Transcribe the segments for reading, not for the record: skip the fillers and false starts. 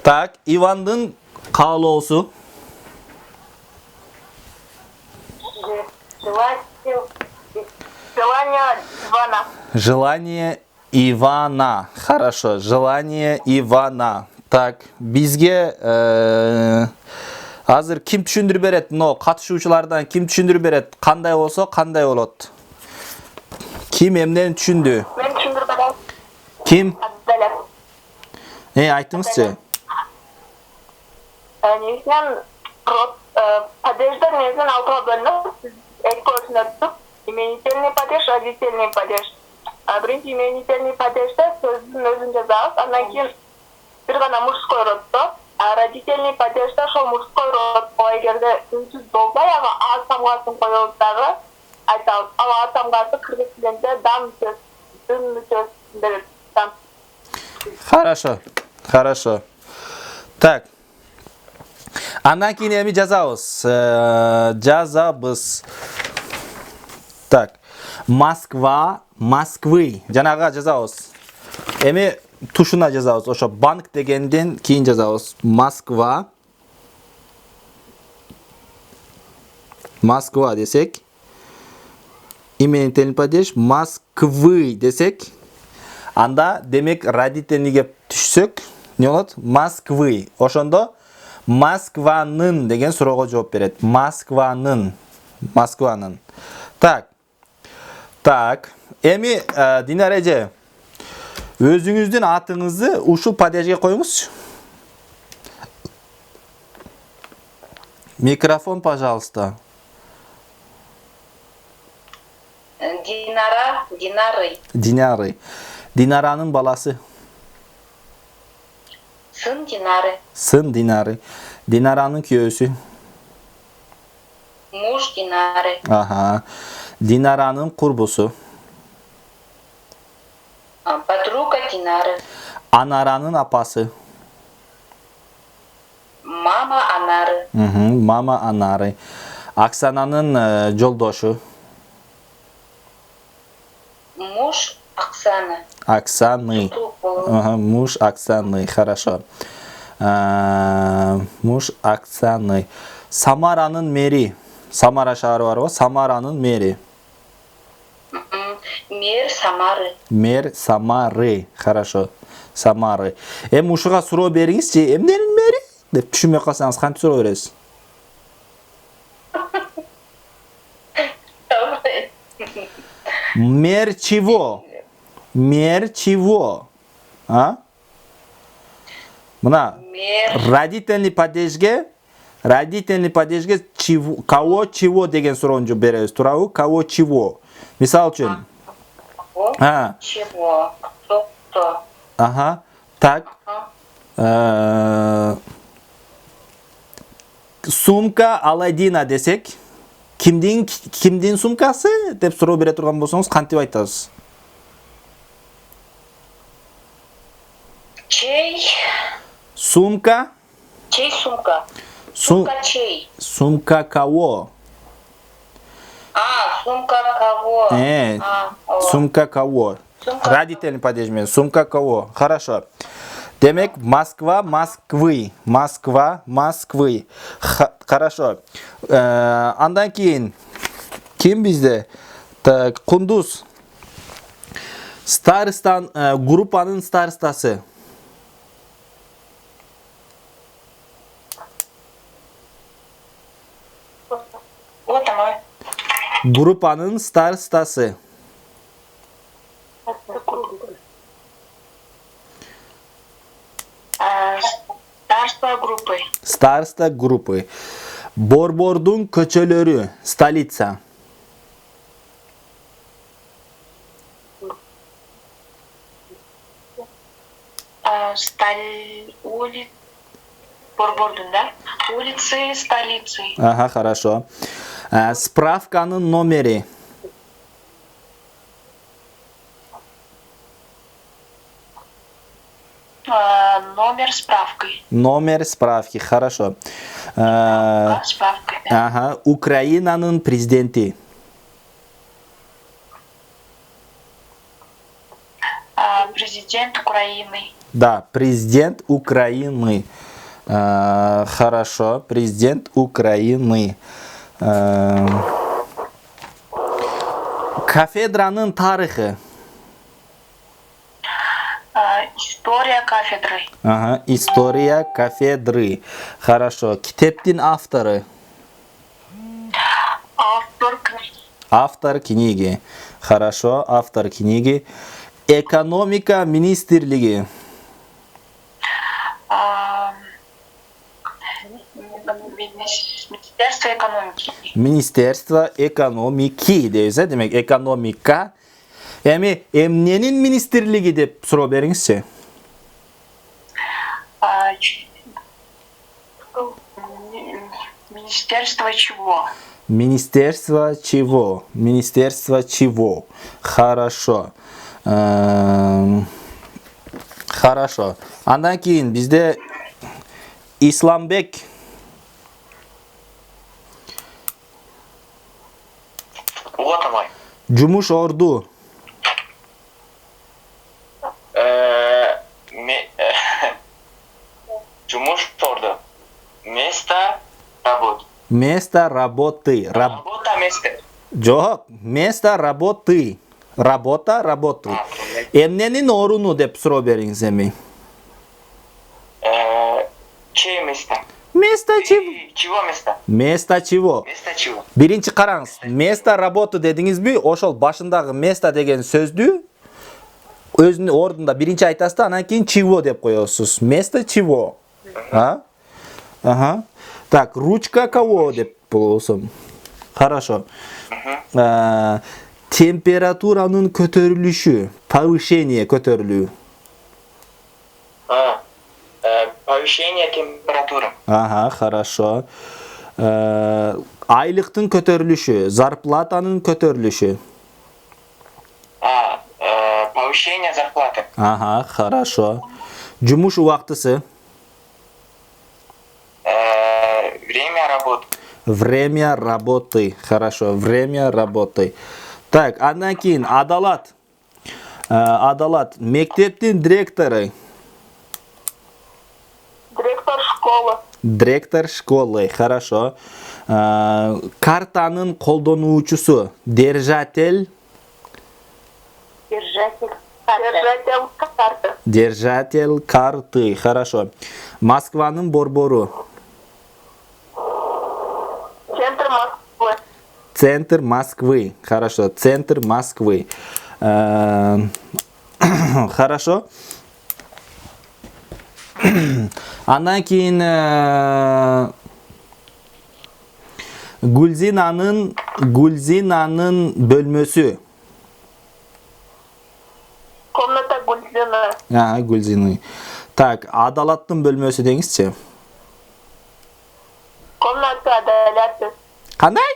Так, Ивандын каалоосу. Желание Ивана. Желание Ивана. Хорошо, желание Ивана. Так, бизге азыр ким түшүндүрүп берет? Но катышуучулардан ким түшүндүрүп берет? Кандай болсо, кандай болот? Ким эмнени түшүндү? Мен түсіндіріп берем. Ким? Адалет. Айтыңызчы. Негізінен падеждер негізінен алтыға бөлініп, сіз екі көрсініп, именительный падеж, родительный падеж. Бірінші именительный падежде сөздің өзін жазамыз, андан кейін бір ғана мужской родты, родительный падежде шол мужской род егерде үнсіз болса, яғы а тамғасын қойылыптағы айтамыз. Ал а тамғасы кыргыз тілінде дам сөз, үн сөз береді. Хорошо, хорошо. Так. Андан кейін эми жазабыз. Так. Москва, Москвы. Жанага жазабыз. Эми тушуна жазабыз. Ошо банк дегенден кейін жазабыз. Москва. Москва десек. Именительный падеж. Москвы десек. Анда демек родительныйге түшсөк, не болот? Москвы. Ошондо Москванын деген суроого жооп берет. Москванын. Москванын. Так. Так. Эми Динара эже, өзүңүздүн атыңызды ушул падежге коюңузчу. Микрофон, пожалуйста. Динара, Динары. Динары. Динаранын баласы. Сын Динары. Сын Динары. Динаранын күйөөсү. Муж Динары. Ага. Динаранын курбусу. Подруга Динары. Анаранын апасы. Мама Анары. Мама Анары. Оксананын жолдошу. Муж Оксаны. Оксаны. Муж Оксаны. Хорошо. Муж Оксаны. Самаранын мэри. Самара шаары бар го? Самаранын мэри. Мэр Самары. Мэр Самары. Хорошо. Самары. Ушуга суроо бериңизчи. Эмненин мэри? Деп түшүнбөй калсаңыз кантип суроо бересиз? Мэр чего? Мэр чего? А? Мына родительный падежге чего, кого чего деген суроону беребиз, туурабы? Кого чего? Мисал үчүн. Чего? Кто? Ага. Так. Сумка Аладдина десек, кимдин сумкасы деп суроо бере турган болсоңуз кантип айтасыз? Чей? Сумка? Чей сумка? Сумка чей? Сумка кого? Сумка кого? Сумка кого? Родительный падеж. Сумка кого? Хорошо. Демек, Москва, Москвы. Москва, Москвы. Хорошо. Андан кийин ким бизде? Так, Кундуз. Старостан, группанын старостасы. Вот оно. Группанын старостасы. Староста группы. Староста группы. Борбордун көчөлөрү. Столица. Борбордун, да? Улицы, столицы. Ага, хорошо. Справканын номери. Номер справкой. Номер справки, хорошо. Справкой, да. Ага, Украинанын президенти. Президент Украины. Да, президент Украины. Хорошо, президент Украины. Кафедранын тарихы. История кафедры. Ага, история кафедры. Хорошо. Китептин авторы. Автор книги. Автор книги. Хорошо, автор книги. Экономика министрлиги. Министерство экономики. Министерство экономики дейбиз, демек экономика. Эми эмненин министрлиги деп суроо бериңизчи. Министерство чего? Министерство чего? Министерство чего? Хорошо. Хорошо. Андан кийин бизде Исламбек. Вот мой. Жумуш орду. Жумуш орду. Место работы. Место работы. Работа место. Жок, место работы. Работа, работы. Эмненин оруну деп суроо бериңиз эми. Чье место? Место чего? Чего место? Место чего? Место чего? Биринчи караңыз. Место работы дедиңизби? Ошол башындагы место деген сөздү өзүнүн ордунда биринчи айтасыз да, анан кийин чего деп коесуз. Место чего? Ага. Так, ручка кого деп болсом. Хорошо. Температуранын көтөрүлүшү, повышение көтөрүлүү. Повышение температуры. Ага, хорошо. Айлыктын көтөрүлүшү, зарплатанын көтөрүлүшү. Повышение зарплаты. Ага, хорошо. Жумуш убактысы. Время работы. Время работы. Хорошо, время работы. Так, андан кийин адалат. Адалат. Мектептин директору. Директор школы. Директор школы. Хорошо. Картанын колдонуучусу. Держатель. Держатель карты. Держатель карты. Хорошо. Москванын борбору. Центр Москвы. Центр Москвы. Хорошо. Центр Москвы. Хорошо. Андан кийин Гүлзинанын бөлмөсү. Комната Гульзины. Гүлзины. Так, адалаттын бөлмөсү деңизчи. Комната Адалаты. Кандай?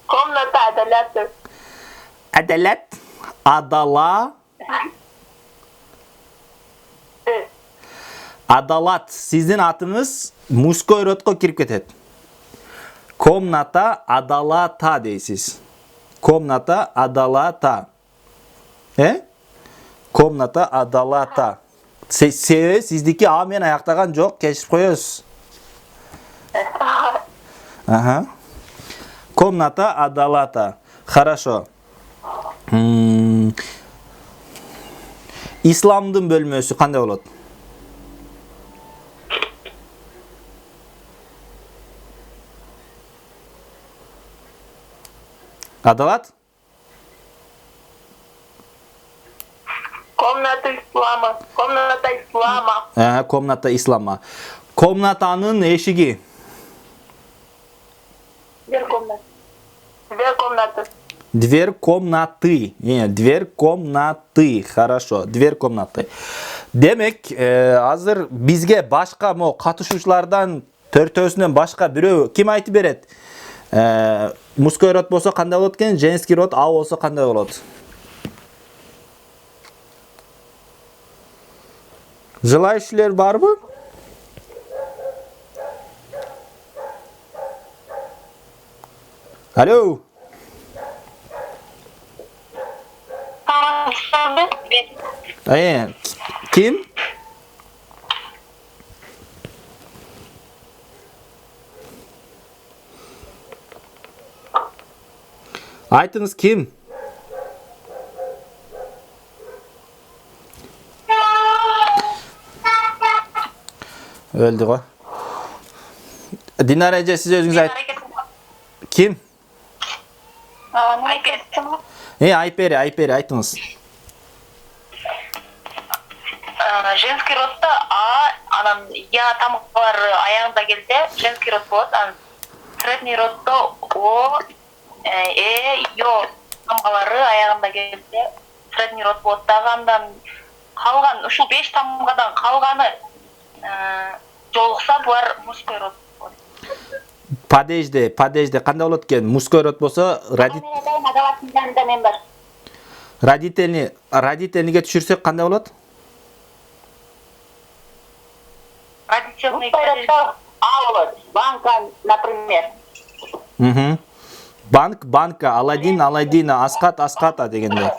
Комната Адалаты. Адалат. Адала. Адалат. Сиздин атыңыз мужской родко кирип кетет. Комната Адалата дейсиз. Комната Адалата. Комната Адалата. Сиздики А менен аяктаган жок, кечирип коесуз. Ага. Комната Адалата. Хорошо. Исламдын бөлмөсү кандай болот? Адалат? Комната Ислама. Комната Ислама. Комната Ислама. Комнатанын эшиги. Две комнаты. Две комнаты. Дверь комнаты. Дверь комнаты. Хорошо. Дверь комнаты. Демек, азыр бизге башка катышуучулардан төртөөсүнөн башка бирөө ким айтып берет? Мужской род болсо кандай болот экен? Женский род А болсо кандай болот? Желающийлер барбы? Алло. Kim? Aytыңыз kim? Öldü o. Dinara Ece siz özünüz ayt. Kim? Айпери айтыңыз. Женский родта А, анан Я тамгалары аяғында келсе, женский род болады. Анан средний родта О, Ё тамгалары аяғында келсе, средний род болады. Дагы андан калган, ушул 5 тамгадан калганы жолукса, булар мужской род болот. Падежде кандай болот экен? Мужской род болсо, мен бар. родительниге түшүрсөк кандай болот? Родительный А болот. Банка, например. Банка, Аладдина, Аската дегенде.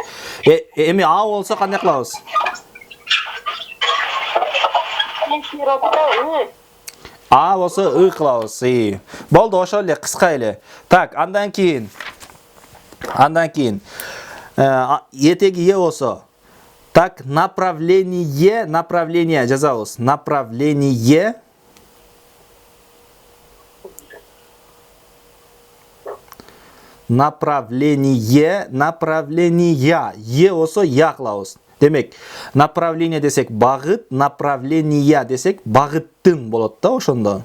Эми А болсо кандай кылабыз? Женский родта А болсо ы кылабыз. Болду, ошол эле кыска эле. Так, андан кийин этеги Е болсо. Так, направление жазабыз. Направление. Направления. Е болсо я кылабыз. Демек, направление десек багыт, направления десек багыттын болот да ошондо.